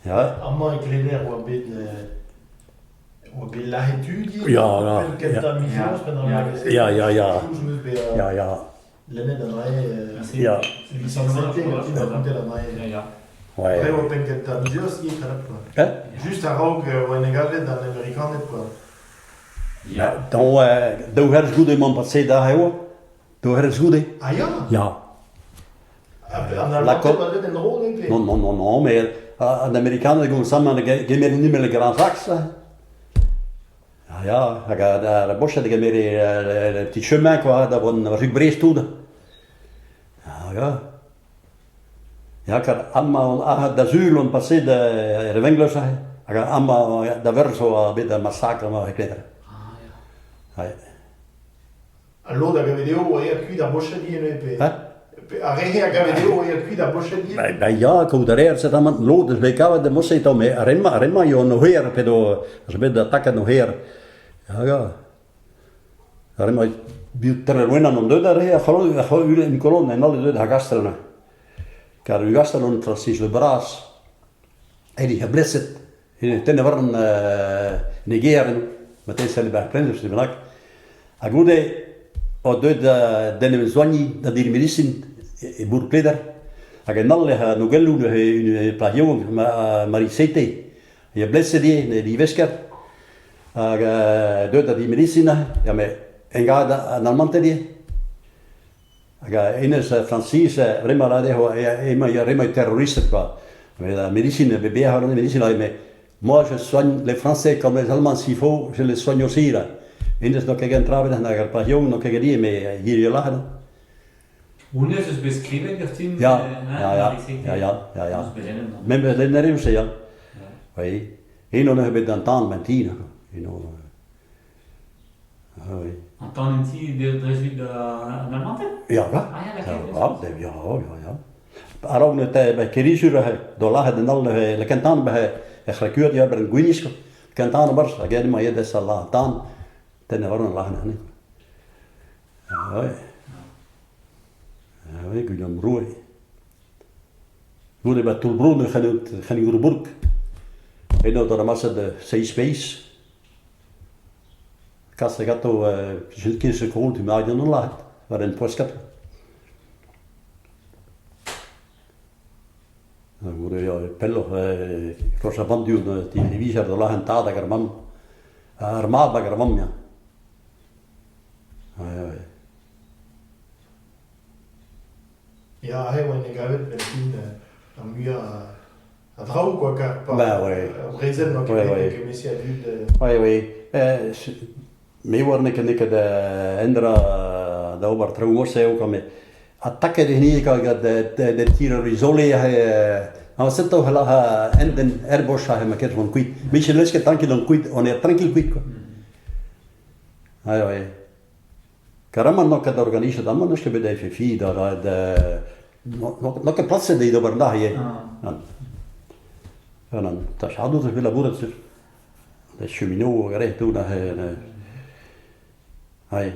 Ja. Allemaal ik leer wat bij latitude. Ja. L'année dernière, Ja. il s'en sortait, il a raconté la maille. Après, on pense que t'as mis aussi, juste à Rogue, on est égalé dans l'américain, quoi. Ja. Dan her's goed in man passé daar hoor. Dan her's goed. Ah ja? Ja. En dan komt dat in de rol, Non, mais en Amerikanen gaan samen geen meer niet meer Grand Saxe. Ja, de bosje die meer le petit chemin quoi, dat van Rubrees toe. Ja. Ja, kan allemaal de zuilen passé de Wengler zeggen. Aga allemaal dat werd zo bij de massacre maar gekletterd. Ja. Allora che vedevo io qui da Bosciadino a Regia che vedevo io qui da Bosciadino. Ja, ik hoorde er zit aan lood, dus bij jou de moest je dan mee remma je nog hier pedo, als bij de takken nog hier. Ja. Remma bi terreno non dode daar gewoon in kolonne en alle dode gastelen. Car u gastelen Francis Le Bras. Die geblesset. In tenne waren negeren met een celle bij prins de benak. A gode o dode de soigni da dir medicine e burkleder. A genalle no gelu une plagion maricete. Je blesse die wesker. A dode di medicine ja me engada en almante die. A ines Francis remma la dejo remma terroriste quoi. Mais la médecine bébé a la médecine mais moi je soigne les Français comme les Allemands s'il faut, je les soigne aussi là. Indes nog geen traven naar de plagion nog geen die mais hier je lachen. Hoe is het beschreven gertien? Ja. Même les nerfs c'est ja. Oui. Et non on dans temps maintenant. Oui. En temps en temps de résultat de Normandie? Ja. Arau ne te bij Kirisure do lahe de nal le kantan bij khrakuur ja ber guinisch kantan bars agad ma yed sallah tan ten waron lahe ne. Ja, ik gudam roe. Gode ba tulbrun khani gurburg. Eno da massa de sei space. Kassa gatto jilkise kool tu ma non lahe var en poskat. Ja, pello cosa bandiu di divisa da la entrata che armata che mamma. Ja, hij was niet gewend met die dan meer het rouw quoi car. Bah ouais. Brésil nog que monsieur a vu de. Oui. Me worden ik de endra da over trouwens ook met attacke de niet kan de terrorisole nou zit toch la en den Airbus ha ma keer van quit beetje leske tranquil quit on est tranquil quit quoi. Ouais. Caramba no kad organizza da man che bede fi da no che plaats die da barda je. Dan tashhadu في لابورة الشمينو غير تو ده هاي